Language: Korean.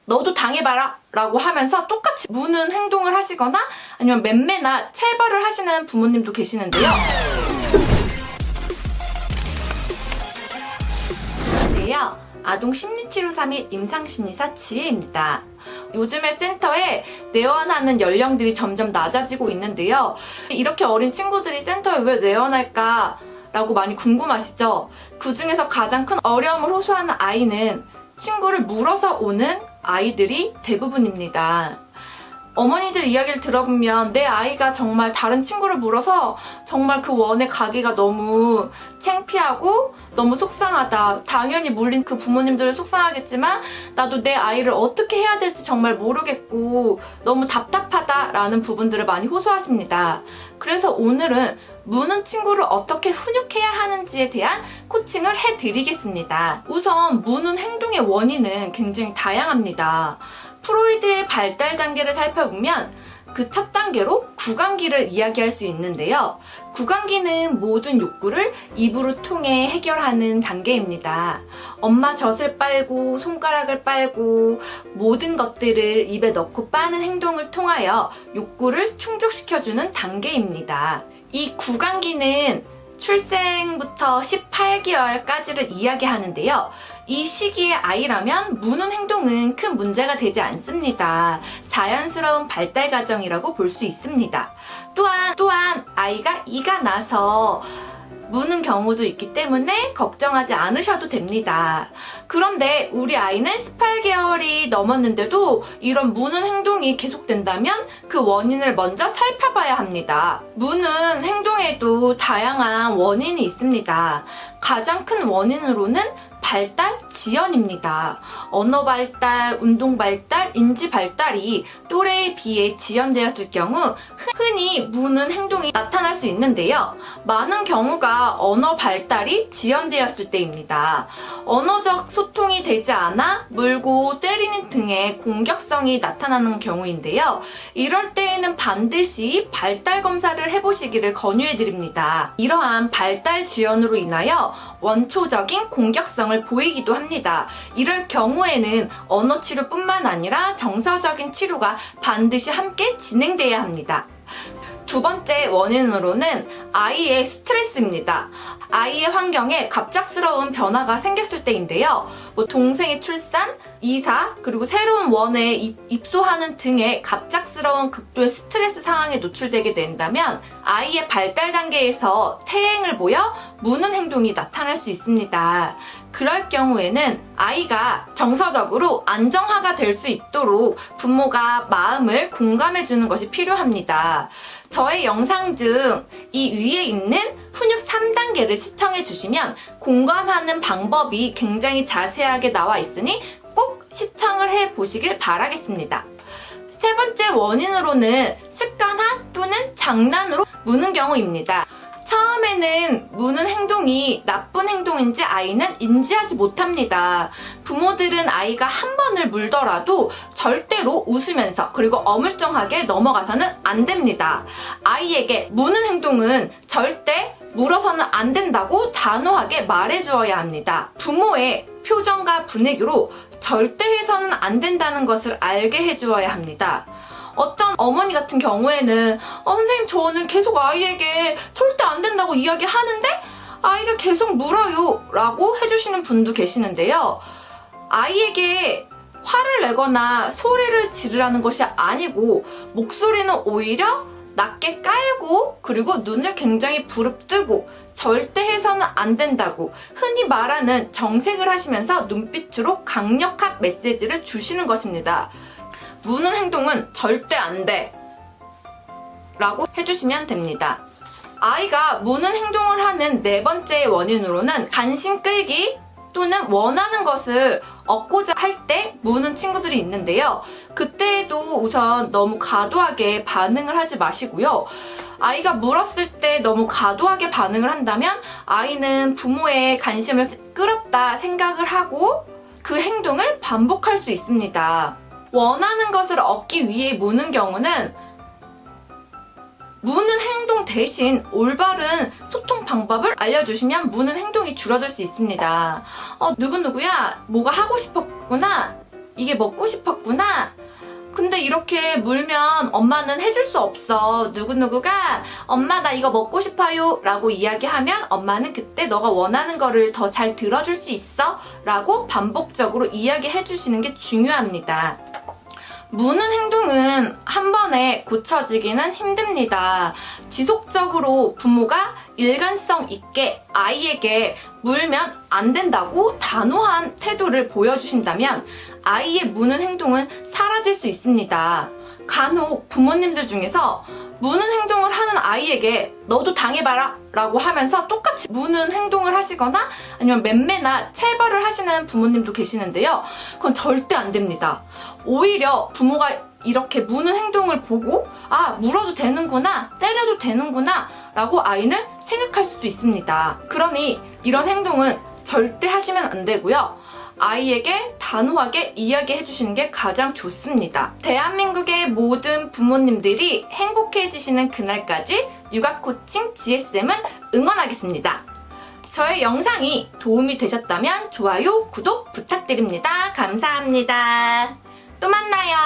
너도 당해봐라 라고 하면서 똑같이 무는 행동을 하시거나 아니면 맴매나 체벌을 하시는 부모님도 계시는데요. 안녕하세요. 아동심리치료사 및 임상심리사 지혜입니다. 요즘에 센터에 내원하는 연령들이 점점 낮아지고 있는데요. 이렇게 어린 친구들이 센터에 왜 내원할까 라고 많이 궁금하시죠? 그 중에서 가장 큰 어려움을 호소하는 아이는 친구를 물어서 오는 아이들이 대부분입니다. 어머니들 이야기를 들어보면 내 아이가 정말 다른 친구를 물어서 정말 그 원에 가기가 너무 창피하고 너무 속상하다. 당연히 물린 그 부모님들은 속상하겠지만 나도 내 아이를 어떻게 해야 될지 정말 모르겠고 너무 답답하다라는 부분들을 많이 호소하십니다. 그래서 오늘은 무는 친구를 어떻게 훈육해야 하는지에 대한 코칭을 해드리겠습니다. 우선 무는 행동의 원인은 굉장히 다양합니다. 프로이드의 발달 단계를 살펴보면 그 첫 단계로 구강기를 이야기할 수 있는데요. 구강기는 모든 욕구를 입으로 통해 해결하는 단계입니다. 엄마 젖을 빨고 손가락을 빨고 모든 것들을 입에 넣고 빠는 행동을 통하여 욕구를 충족시켜주는 단계입니다. 이 구강기는 출생부터 18개월까지를 이야기하는데요. 이 시기의 아이라면 무는 행동은 큰 문제가 되지 않습니다. 자연스러운 발달 과정이라고 볼 수 있습니다. 또한 아이가 이가 나서 무는 경우도 있기 때문에 걱정하지 않으셔도 됩니다. 그런데 우리 아이는 18개월이 넘었는데도 이런 무는 행동이 계속된다면 그 원인을 먼저 살펴봐야 합니다. 무는 행동에도 다양한 원인이 있습니다. 가장 큰 원인으로는 발달 지연입니다. 언어 발달, 운동 발달, 인지 발달이 또래에 비해 지연되었을 경우 흔히 무는 행동이 나타날 수 있는데요. 많은 경우가 언어 발달이 지연되었을 때입니다. 언어적 소통이 되지 않아 물고 때리는 등의 공격성이 나타나는 경우인데요. 이럴 때에는 반드시 발달 검사를 해보시기를 권유해드립니다. 이러한 발달 지연으로 인하여 원초적인 공격성을 보이기도 합니다. 이럴 경우에는 언어 치료뿐만 아니라 정서적인 치료가 반드시 함께 진행돼야 합니다. 두 번째 원인으로는 아이의 스트레스입니다. 아이의 환경에 갑작스러운 변화가 생겼을 때인데요. 동생의 출산, 이사, 그리고 새로운 원에 입소하는 등의 갑작스러운 극도의 스트레스 상황에 노출되게 된다면 아이의 발달 단계에서 퇴행을 보여 무는 행동이 나타날 수 있습니다. 그럴 경우에는 아이가 정서적으로 안정화가 될 수 있도록 부모가 마음을 공감해주는 것이 필요합니다. 저의 영상 중 이 위에 있는 훈육 3단계를 시청해 주시면 공감하는 방법이 굉장히 자세하게 나와 있으니 꼭 시청을 해 보시길 바라겠습니다. 세 번째 원인으로는 습관화 또는 장난으로 무는 경우입니다. 처음에는 무는 행동이 나쁜 행동인지 아이는 인지하지 못합니다. 부모들은 아이가 한 번을 물더라도 절대로 웃으면서 그리고 어물쩡하게 넘어가서는 안 됩니다. 아이에게 무는 행동은 절대 물어서는 안 된다고 단호하게 말해주어야 합니다. 부모의 표정과 분위기로 절대 해서는 안 된다는 것을 알게 해주어야 합니다. 어떤 어머니 같은 경우에는 선생님 저는 계속 아이에게 절대 안 된다고 이야기하는데 아이가 계속 물어요 라고 해주시는 분도 계시는데요. 아이에게 화를 내거나 소리를 지르라는 것이 아니고 목소리는 오히려 낮게 깔고 그리고 눈을 굉장히 부릅뜨고 절대 해서는 안 된다고 흔히 말하는 정색을 하시면서 눈빛으로 강력한 메시지를 주시는 것입니다. 무는 행동은 절대 안 돼 라고 해주시면 됩니다. 아이가 무는 행동을 하는 네 번째 원인으로는 관심 끌기 또는 원하는 것을 얻고자 할 때 무는 친구들이 있는데요. 그때에도 우선 너무 과도하게 반응을 하지 마시고요. 아이가 물었을 때 너무 과도하게 반응을 한다면 아이는 부모의 관심을 끌었다 생각을 하고 그 행동을 반복할 수 있습니다. 원하는 것을 얻기 위해 무는 경우는 무는 행동 대신 올바른 소통 방법을 알려주시면 무는 행동이 줄어들 수 있습니다. 누구누구야 뭐가 하고 싶었구나 이게 먹고 싶었구나. 근데 이렇게 물면 엄마는 해줄 수 없어. 누구누구가 엄마 나 이거 먹고 싶어요 라고 이야기하면 엄마는 그때 너가 원하는 거를 더 잘 들어줄 수 있어 라고 반복적으로 이야기해 주시는 게 중요합니다. 무는 행동은 한 번에 고쳐지기는 힘듭니다. 지속적으로 부모가 일관성 있게 아이에게 물면 안 된다고 단호한 태도를 보여주신다면 아이의 무는 행동은 사라질 수 있습니다. 간혹 부모님들 중에서 무는 행동을 하는 아이에게 너도 당해봐라 라고 하면서 똑같이 무는 행동을 하시거나 아니면 맴매나 체벌을 하시는 부모님도 계시는데요. 그건 절대 안 됩니다. 오히려 부모가 이렇게 무는 행동을 보고 아 물어도 되는구나 때려도 되는구나 라고 아이는 생각할 수도 있습니다. 그러니 이런 행동은 절대 하시면 안 되고요. 아이에게 단호하게 이야기해 주시는 게 가장 좋습니다. 대한민국의 모든 부모님들이 행복해지시는 그날까지 육아 코칭 GSM은 응원하겠습니다. 저의 영상이 도움이 되셨다면 좋아요, 구독 부탁드립니다. 감사합니다. 또 만나요.